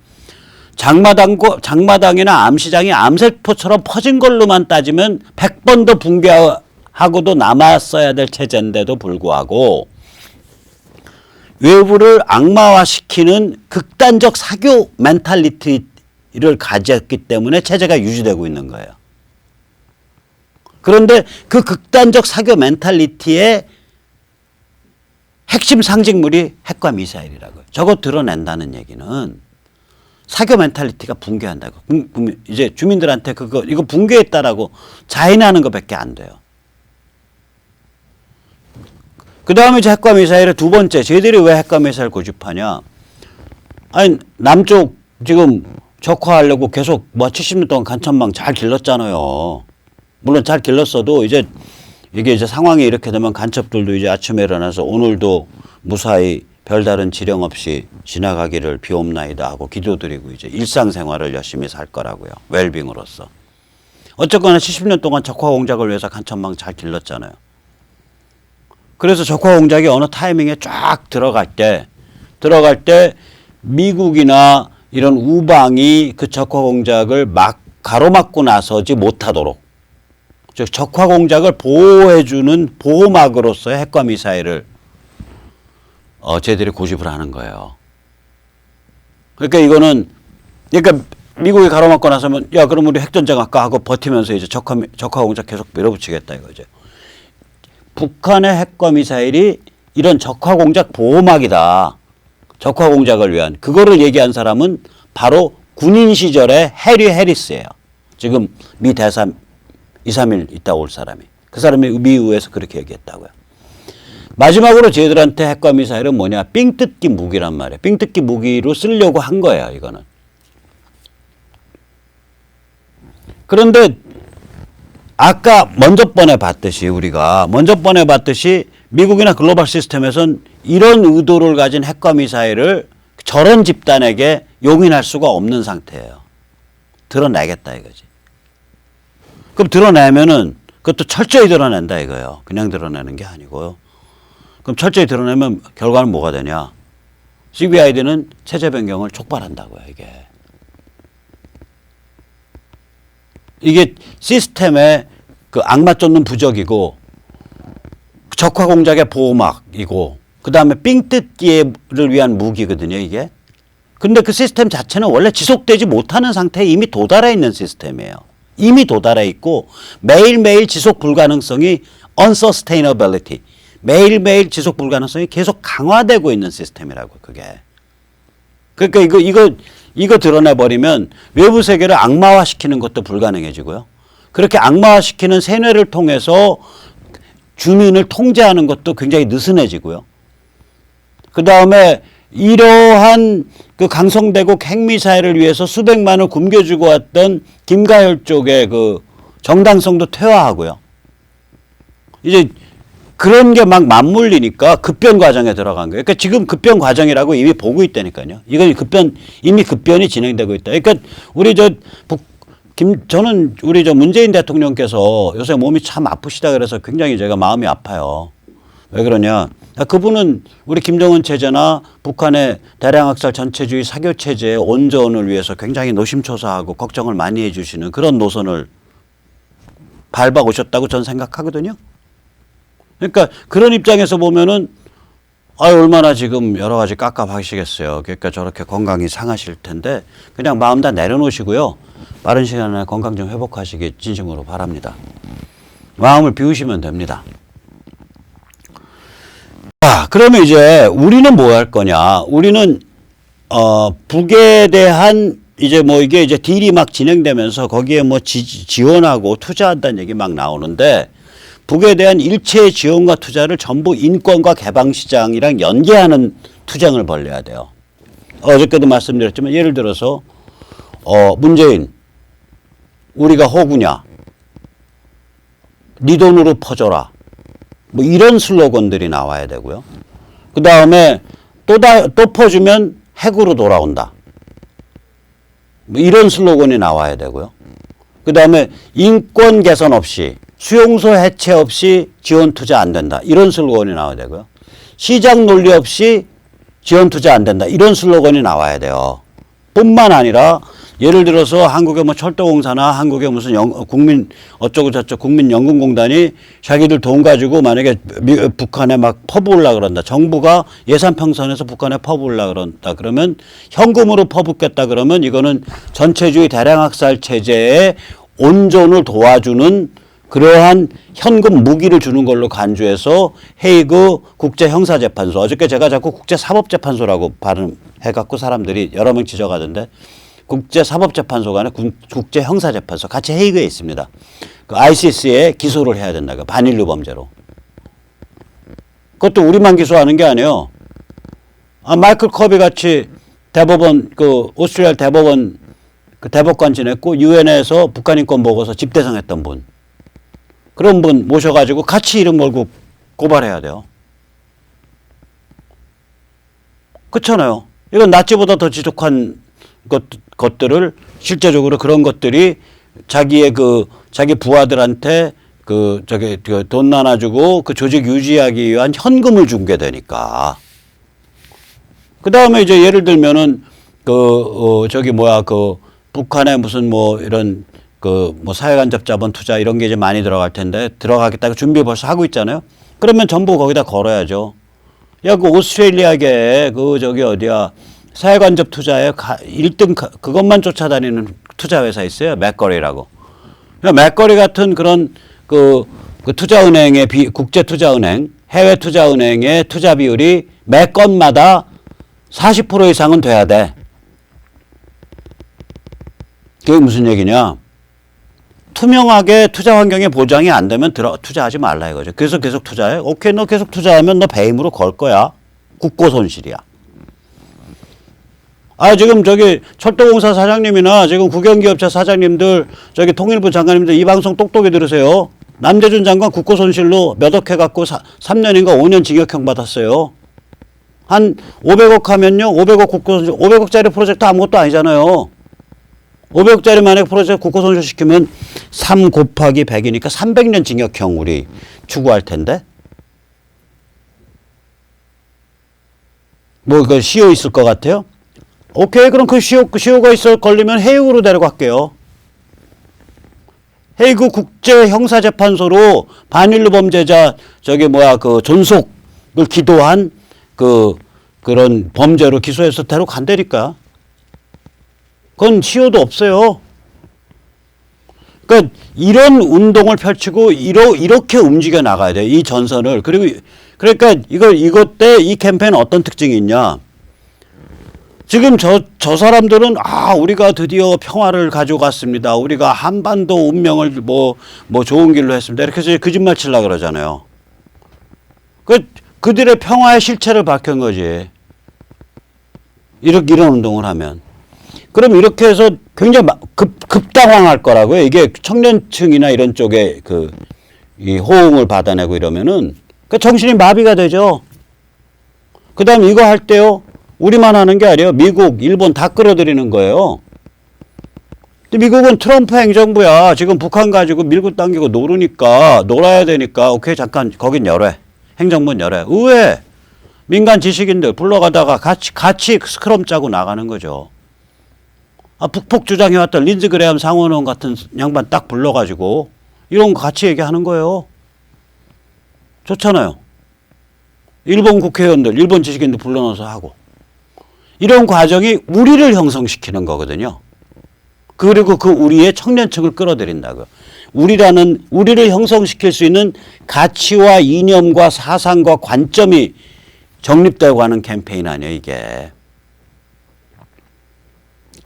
A: 장마당이나 암시장이 암세포처럼 퍼진 걸로만 따지면 100번 더 붕괴하고도 남았어야 될 체제인데도 불구하고 외부를 악마화시키는 극단적 사교 멘탈리티를 가졌기 때문에 체제가 유지되고 있는 거예요. 그런데 그 극단적 사교 멘탈리티의 핵심 상징물이 핵과 미사일이라고요. 저거 드러낸다는 얘기는 사교 멘탈리티가 붕괴한다고. 이제 주민들한테 이거 붕괴했다라고 자인하는 것밖에 안 돼요. 그 다음에 이제 핵과 미사일의 두 번째, 쟤들이 왜 핵과 미사일 고집하냐? 아니, 남쪽 지금 적화하려고 계속 뭐 70년 동안 간첩망 잘 길렀잖아요. 물론 잘 길렀어도 이게 이제 상황이 이렇게 되면 간첩들도 이제 아침에 일어나서 오늘도 무사히 별다른 지령 없이 지나가기를 비옵나이다 하고 기도드리고 이제 일상생활을 열심히 살 거라고요. 웰빙으로서. 어쨌거나 70년 동안 적화 공작을 위해서 간첩망 잘 길렀잖아요. 그래서 적화 공작이 어느 타이밍에 쫙 들어갈 때 미국이나 이런 우방이 그 적화 공작을 막 가로막고 나서지 못하도록, 즉 적화 공작을 보호해주는 보호막으로서의 핵과 미사일을 쟤들이 고집을 하는 거예요. 그러니까 이거는, 그러니까 미국이 가로막고 나서면 야 그럼 우리 핵전쟁 할까 하고 버티면서 이제 적화 공작 계속 밀어붙이겠다 이거죠. 북한의 핵과 미사일이 이런 적화 공작 보호막이다. 적화 공작을 위한. 그거를 얘기한 사람은 바로 군인 시절의 해리 해리스예요. 지금 미 대사 2, 3일 있다 올 사람이. 그 사람이 미 의회에서 그렇게 얘기했다고요. 마지막으로 쟤들한테 핵과 미사일은 뭐냐. 삥 뜯기 무기란 말이에요. 삥 뜯기 무기로 쓰려고 한 거예요. 이거는. 그런데 아까 먼저 번에 봤듯이 미국이나 글로벌 시스템에선 이런 의도를 가진 핵과 미사일을 저런 집단에게 용인할 수가 없는 상태예요. 드러내겠다 이거지. 그럼 드러내면은 그것도 철저히 드러낸다 이거예요. 그냥 드러내는 게 아니고요. 그럼 철저히 드러내면 결과는 뭐가 되냐. CBID는 체제 변경을 촉발한다고요. 이게 시스템의 그 악마 쫓는 부적이고 적화 공작의 보호막이고 그 다음에 삥 뜯기를 위한 무기거든요. 이게. 근데 그 시스템 자체는 원래 지속되지 못하는 상태에 이미 도달해 있는 시스템이에요. 이미 도달해 있고 매일매일 지속 불가능성이 unsustainability, 매일매일 지속 불가능성이 계속 강화되고 있는 시스템이라고 그게. 그러니까 이거 드러내버리면 외부 세계를 악마화시키는 것도 불가능해지고요. 그렇게 악마화시키는 세뇌를 통해서 주민을 통제하는 것도 굉장히 느슨해지고요. 그 다음에 이러한 그 강성대국 핵미사일을 위해서 수백만을 굶겨주고 왔던 김가열 쪽의 그 정당성도 퇴화하고요. 이제 그런 게 막 맞물리니까 급변 과정에 들어간 거예요. 그러니까 지금 급변 과정이라고 이미 보고 있다니까요. 이건 이미 급변이 진행되고 있다. 그러니까 저는 우리 문재인 대통령께서 요새 몸이 참 아프시다 그래서 굉장히 제가 마음이 아파요. 왜 그러냐. 그분은 우리 김정은 체제나 북한의 대량학살 전체주의 사교 체제의 온전을 위해서 굉장히 노심초사하고 걱정을 많이 해주시는 그런 노선을 밟아 오셨다고 저는 생각하거든요. 그러니까 그런 입장에서 보면은 얼마나 지금 여러 가지 깝깝하시겠어요. 그러니까 저렇게 건강이 상하실 텐데 그냥 마음 다 내려놓으시고요. 빠른 시간 안에 건강 좀 회복하시기 진심으로 바랍니다. 마음을 비우시면 됩니다. 자, 그러면 이제 우리는 뭐 할 거냐? 우리는 북에 대한 이제 이게 이제 딜이 막 진행되면서 거기에 지원하고 투자한다는 얘기 막 나오는데 북에 대한 일체의 지원과 투자를 전부 인권과 개방시장이랑 연계하는 투쟁을 벌여야 돼요. 어저께도 말씀드렸지만 예를 들어서 문재인 우리가 호구냐 네 돈으로 퍼줘라 이런 슬로건들이 나와야 되고요. 그 다음에 또 퍼주면 핵으로 돌아온다 이런 슬로건이 나와야 되고요. 그 다음에 인권 개선 없이 수용소 해체 없이 지원 투자 안 된다. 이런 슬로건이 나와야 되고요. 시장 논리 없이 지원 투자 안 된다. 이런 슬로건이 나와야 돼요. 뿐만 아니라 예를 들어서 한국의 철도공사나 한국의 무슨 국민 어쩌고 저쩌고 국민연금공단이 자기들 돈 가지고 만약에 북한에 막 퍼부으려고 그런다. 정부가 예산 평선에서 북한에 퍼부으려고 그런다. 그러면 현금으로 퍼붓겠다 그러면 이거는 전체주의 대량학살 체제의 온전을 도와주는 그러한 현금 무기를 주는 걸로 간주해서 헤이그 국제형사재판소, 어저께 제가 자꾸 국제사법재판소라고 발음해갖고 사람들이 여러 명 지적하던데 국제사법재판소가 아니라 국제형사재판소 같이 헤이그에 있습니다. 그 ICC에 기소를 해야 된다. 반인류 범죄로. 그것도 우리만 기소하는 게 아니에요. 마이클 커비 같이 대법원 그 오스트리아 대법원 그 대법관 지냈고 유엔에서 북한 인권 보고서 집대성했던 분, 그런 분 모셔가지고 같이 이름 걸고 고발해야 돼요. 그렇잖아요. 이건 나치보다 더 지독한 것들을 실제적으로 그런 것들이 자기의 자기 부하들한테 돈 나눠주고 그 조직 유지하기 위한 현금을 준 게 되니까. 그 다음에 이제 예를 들면은 북한에 무슨 뭐 이런 사회간접 자본 투자 이런 게 이제 많이 들어갈 텐데 들어가겠다고 준비 벌써 하고 있잖아요. 그러면 전부 거기다 걸어야죠. 야, 그 오스트레일리아계 어디야 사회간접 투자에 1등 그것만 쫓아다니는 투자 회사 있어요. 맥거리라고. 맥거리 같은 그런 그 투자은행의 국제투자은행, 해외 투자은행의 투자 비율이 매 건마다 40% 이상은 돼야 돼. 그게 무슨 얘기냐? 투명하게 투자 환경에 보장이 안 되면 투자하지 말라 이거죠. 그래서 계속 투자해. 오케이, 너 계속 투자하면 너 배임으로 걸 거야. 국고 손실이야. 지금 철도공사 사장님이나 지금 국영기업체 사장님들, 통일부 장관님들 이 방송 똑똑히 들으세요. 남재준 장관 국고 손실로 몇 억 해갖고 3년인가 5년 징역형 받았어요. 한 500억 하면요. 500억 국고 손실, 500억짜리 프로젝트 아무것도 아니잖아요. 500억짜리 만약에 프로젝트 국고 손실 시키면 3 곱하기 100이니까 300년 징역형 우리 추구할 텐데. 그 시효 있을 것 같아요? 오케이, 그럼 그 시효가 걸리면 헤이그로 데려갈게요. 헤이그 국제형사재판소로 반인류 범죄자 존속을 기도한 그런 범죄로 기소해서 데려간다니까. 그건 시효도 없어요. 그러니까 이런 운동을 펼치고 이렇게 움직여 나가야 돼. 이 전선을. 그러니까 이것 때 이 캠페인 어떤 특징이 있냐? 지금 저 사람들은 우리가 드디어 평화를 가져갔습니다. 우리가 한반도 운명을 뭐 좋은 길로 했습니다. 이렇게 해서 거짓말 치려고 그러잖아요. 그들의 평화의 실체를 밝힌 거지. 이런 운동을 하면. 그럼 이렇게 해서 굉장히 급당황할 거라고요. 이게 청년층이나 이런 쪽에 이 호응을 받아내고 이러면은 정신이 마비가 되죠. 그 다음 이거 할 때요. 우리만 하는 게 아니에요. 미국, 일본 다 끌어들이는 거예요. 근데 미국은 트럼프 행정부야. 지금 북한 가지고 밀고 당기고 놀아야 되니까 오케이, 잠깐 거긴 열애. 행정부는 열애. 의회 민간 지식인들 불러가다가 같이 스크럼 짜고 나가는 거죠. 북폭 주장해왔던 린즈 그레함 상원의원 같은 양반 딱 불러가지고 이런 거 같이 얘기하는 거예요. 좋잖아요. 일본 국회의원들, 일본 지식인들 불러넣어서 하고. 이런 과정이 우리를 형성시키는 거거든요. 그리고 그 우리의 청년층을 끌어들인다고요. 우리를 형성시킬 수 있는 가치와 이념과 사상과 관점이 정립되고 하는 캠페인 아니에요, 이게.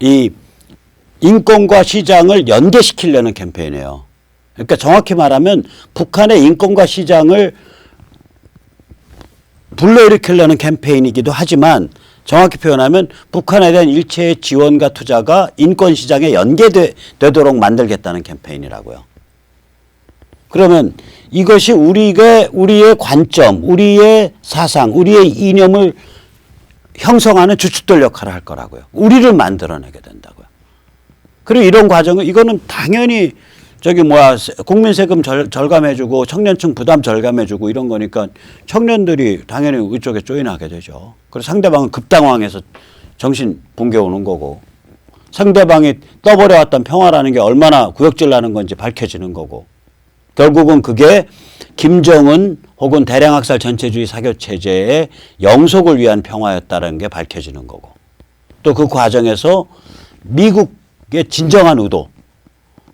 A: 이 인권과 시장을 연계시키려는 캠페인이에요. 그러니까 정확히 말하면 북한의 인권과 시장을 불러일으키려는 캠페인이기도 하지만 정확히 표현하면 북한에 대한 일체의 지원과 투자가 인권시장에 연계되도록 만들겠다는 캠페인이라고요. 그러면 이것이 우리의 관점, 우리의 사상, 우리의 이념을 형성하는 주춧돌 역할을 할 거라고요. 우리를 만들어내게 된다고요. 그리고 이런 과정은 이거는 당연히 국민 세금 절감해주고 청년층 부담 절감해주고 이런 거니까 청년들이 당연히 이쪽에 조인하게 되죠. 그래서 상대방은 급당황해서 정신 붕괴 오는 거고 상대방이 떠버려왔던 평화라는 게 얼마나 구역질 나는 건지 밝혀지는 거고 결국은 그게 김정은 혹은 대량학살 전체주의 사교체제의 영속을 위한 평화였다는 게 밝혀지는 거고 또 그 과정에서 미국의 진정한 의도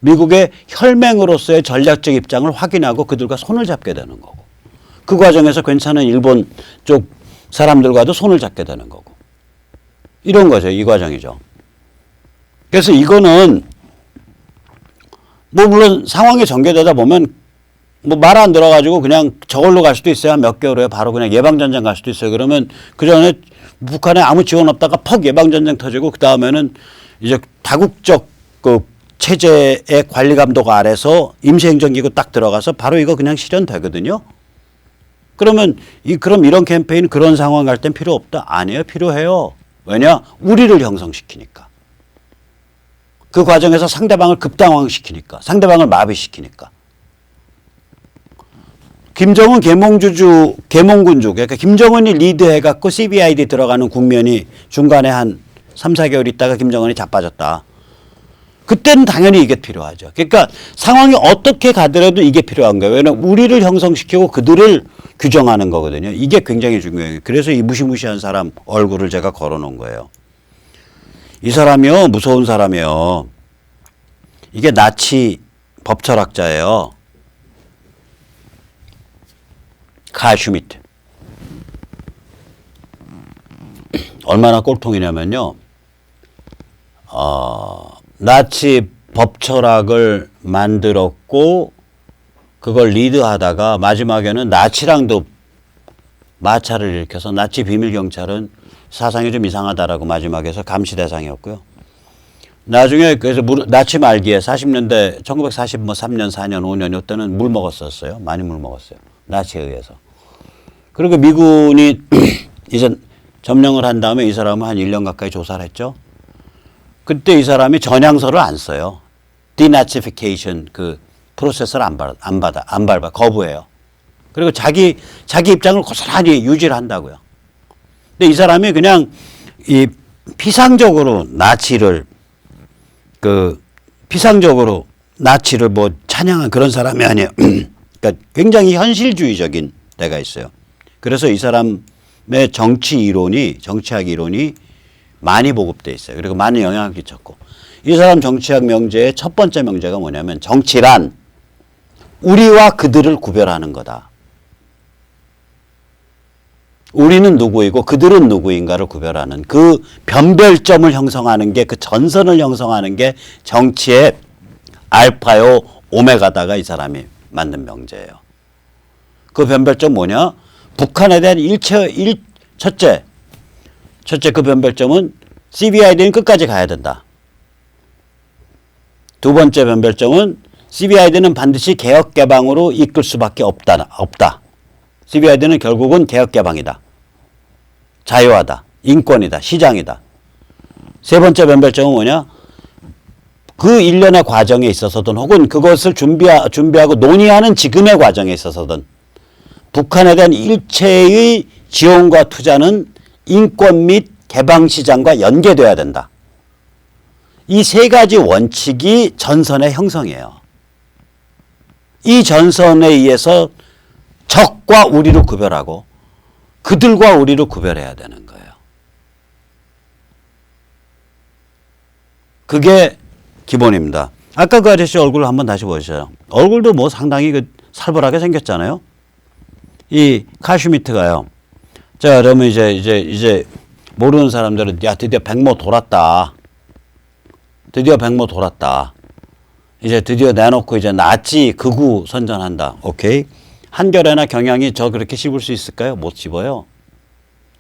A: 미국의 혈맹으로서의 전략적 입장을 확인하고 그들과 손을 잡게 되는 거고 그 과정에서 괜찮은 일본 쪽 사람들과도 손을 잡게 되는 거고 이런 거죠. 이 과정이죠. 그래서 이거는 뭐 물론 상황이 전개되다 보면 뭐 말 안 들어가지고 그냥 저걸로 갈 수도 있어요. 몇 개월 후에 바로 그냥 예방전쟁 갈 수도 있어요. 그러면 그 전에 북한에 아무 지원 없다가 퍽 예방전쟁 터지고 그 다음에는 이제 다국적 그 체제의 관리 감독 아래서 임시행정기구 딱 들어가서 바로 이거 그냥 실현되거든요. 그러면 그럼 이런 캠페인 그런 상황 갈 땐 필요 없다? 아니에요. 필요해요. 왜냐? 우리를 형성시키니까. 그 과정에서 상대방을 급당황시키니까. 상대방을 마비시키니까. 김정은 계몽군주, 그러니까 김정은이 리드해갖고 CBID 들어가는 국면이 중간에 한 3, 4개월 있다가 김정은이 자빠졌다. 그때는 당연히 이게 필요하죠. 그러니까 상황이 어떻게 가더라도 이게 필요한 거예요. 왜냐하면 우리를 형성시키고 그들을 규정하는 거거든요. 이게 굉장히 중요해요. 그래서 이 무시무시한 사람 얼굴을 제가 걸어놓은 거예요. 이 사람이요, 무서운 사람이요. 이게 나치 법철학자예요. 칼 슈미트. 얼마나 꼴통이냐면요. 나치 법철학을 만들었고 그걸 리드하다가 마지막에는 나치랑도 마찰을 일으켜서 나치 비밀경찰은 사상이 좀 이상하다라고 마지막에서 감시 대상이었고요. 나중에 그래서 나치 말기에 40년대 1943년 4년 5년 이때는 물 먹었었어요. 많이 물 먹었어요. 나치에 의해서. 그리고 미군이 이제 점령을 한 다음에 이 사람은 한 1년 가까이 조사를 했죠. 그때 이 사람이 전향서를 안 써요. 디나치피케이션 그 프로세스를 안 밟아, 거부해요. 그리고 자기 입장을 고스란히 유지를 한다고요. 근데 이 사람이 그냥 이 피상적으로 나치를 뭐 찬양한 그런 사람이 아니에요. 그러니까 굉장히 현실주의적인 데가 있어요. 그래서 이 사람의 정치학 이론이 많이 보급돼 있어요. 그리고 많은 영향을 끼쳤고 이 사람 정치학 명제의 첫 번째 명제가 뭐냐면 정치란 우리와 그들을 구별하는 거다. 우리는 누구이고 그들은 누구인가를 구별하는 그 변별점을 형성하는 게 그 전선을 형성하는 게 정치의 알파요 오메가다가 이 사람이 만든 명제예요. 그 변별점 뭐냐? 북한에 대한 첫째 그 변별점은 CBID는 끝까지 가야 된다. 두 번째 변별점은 CBID는 반드시 개혁개방으로 이끌 수밖에 없다. CBID는 결국은 개혁개방이다. 자유하다. 인권이다. 시장이다. 세 번째 변별점은 뭐냐? 그 일련의 과정에 있어서든 혹은 그것을 준비하고 논의하는 지금의 과정에 있어서든 북한에 대한 일체의 지원과 투자는 인권 및 개방시장과 연계돼야 된다. 이 세 가지 원칙이 전선의 형성이에요. 이 전선에 의해서 적과 우리를 구별하고 그들과 우리를 구별해야 되는 거예요. 그게 기본입니다. 아까 그 아저씨 얼굴을 한번 다시 보시죠. 얼굴도 뭐 상당히 살벌하게 생겼잖아요. 이 칼 슈미트가요. 자, 그러면 이제 모르는 사람들은 야 드디어 백모 돌았다. 이제 드디어 내놓고 이제 나치 극우 선전한다. 오케이. 한겨레나 경향이 저 그렇게 씹을 수 있을까요? 못 씹어요.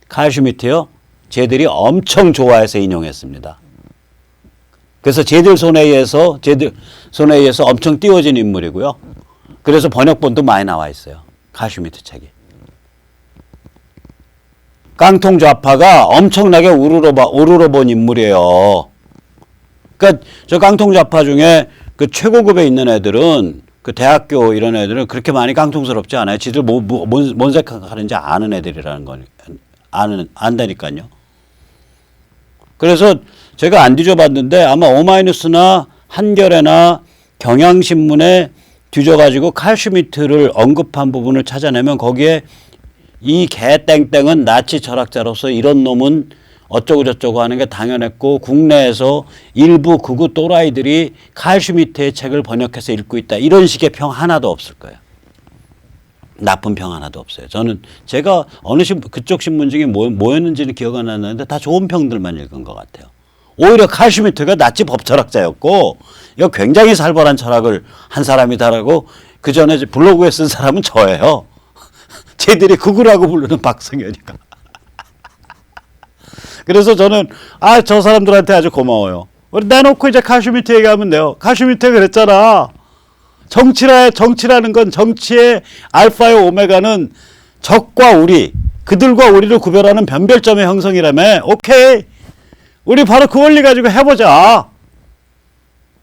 A: 칼 슈미트요. 쟤들이 엄청 좋아해서 인용했습니다. 그래서 쟤들 손에 의해서 엄청 띄워진 인물이고요. 그래서 번역본도 많이 나와 있어요. 칼 슈미트 책이. 깡통 좌파가 엄청나게 우러러본 인물이에요. 그러니까 저 깡통 좌파 중에 그 최고급에 있는 애들은 그 대학교 이런 애들은 그렇게 많이 깡통스럽지 않아요. 지들 뭔 생각하는지 아는 애들이라는 거 안다니까요. 그래서 제가 안 뒤져봤는데 아마 오마이뉴스나 한겨레나 경향신문에 뒤져가지고 칼 슈미트를 언급한 부분을 찾아내면 거기에 이 개땡땡은 나치 철학자로서 이런 놈은 어쩌고 저쩌고 하는 게 당연했고 국내에서 일부 극우 또라이들이 칼 슈미트의 책을 번역해서 읽고 있다. 이런 식의 평 하나도 없을 거예요. 나쁜 평 하나도 없어요. 저는 제가 어느 그쪽 신문중에 뭐였는지는 기억 안 나는데 다 좋은 평들만 읽은 것 같아요. 오히려 칼 슈미트가 나치 법철학자였고 이거 굉장히 살벌한 철학을 한 사람이다라고 그 전에 블로그에 쓴 사람은 저예요. 쟤들이 극우라고 부르는 박성현이가. 그래서 저는 저 사람들한테 아주 고마워요. 우리 내놓고 이제 칼 슈미트 얘기하면 돼요. 칼 슈미트가 그랬잖아. 정치라는 건 정치의 알파와 오메가는 적과 우리, 그들과 우리를 구별하는 변별점의 형성이라며. 오케이. 우리 바로 그 원리 가지고 해보자.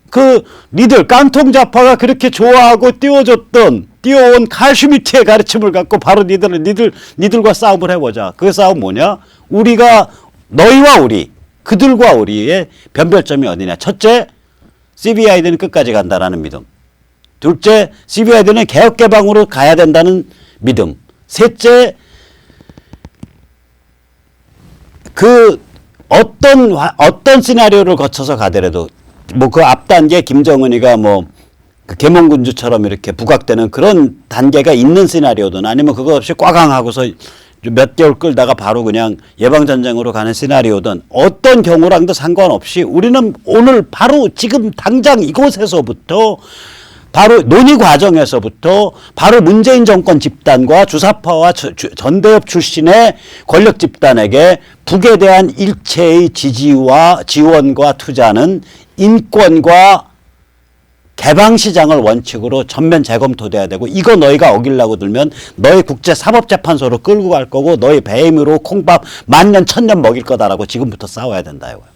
A: 그 니들 깡통좌파가 그렇게 좋아하고 띄워온 칼 슈미트의 가르침을 갖고 바로 니들과 싸움을 해보자. 그 싸움 뭐냐? 우리가 너희와 우리, 그들과 우리의 변별점이 어디냐. 첫째, CBI들은 끝까지 간다라는 믿음. 둘째, CBI들은 개혁개방으로 가야 된다는 믿음. 셋째, 어떤 시나리오를 거쳐서 가더라도 그 앞 단계 김정은이가 그 계몽군주처럼 이렇게 부각되는 그런 단계가 있는 시나리오든 아니면 그거 없이 꽉강하고서 몇 개월 끌다가 바로 그냥 예방전쟁으로 가는 시나리오든 어떤 경우랑도 상관없이 우리는 오늘 바로 지금 당장 이곳에서부터 바로 논의 과정에서부터 바로 문재인 정권 집단과 주사파와 전대협 출신의 권력 집단에게 북에 대한 일체의 지지와 지원과 투자는 인권과 개방시장을 원칙으로 전면 재검토돼야 되고 이거 너희가 어기려고 들면 너희 국제사법재판소로 끌고 갈 거고 너희 배임으로 콩밥 만년 천년 먹일 거다라고 지금부터 싸워야 된다 이거예요.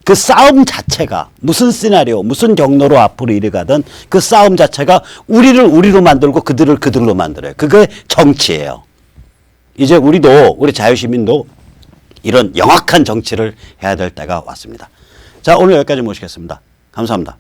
A: 그 싸움 자체가 무슨 시나리오 무슨 경로로 앞으로 이르가든 그 싸움 자체가 우리를 우리로 만들고 그들을 그들로 만들어요. 그게 정치예요. 이제 우리 자유시민도 이런 영악한 정치를 해야 될 때가 왔습니다. 자, 오늘 여기까지 모시겠습니다. 감사합니다.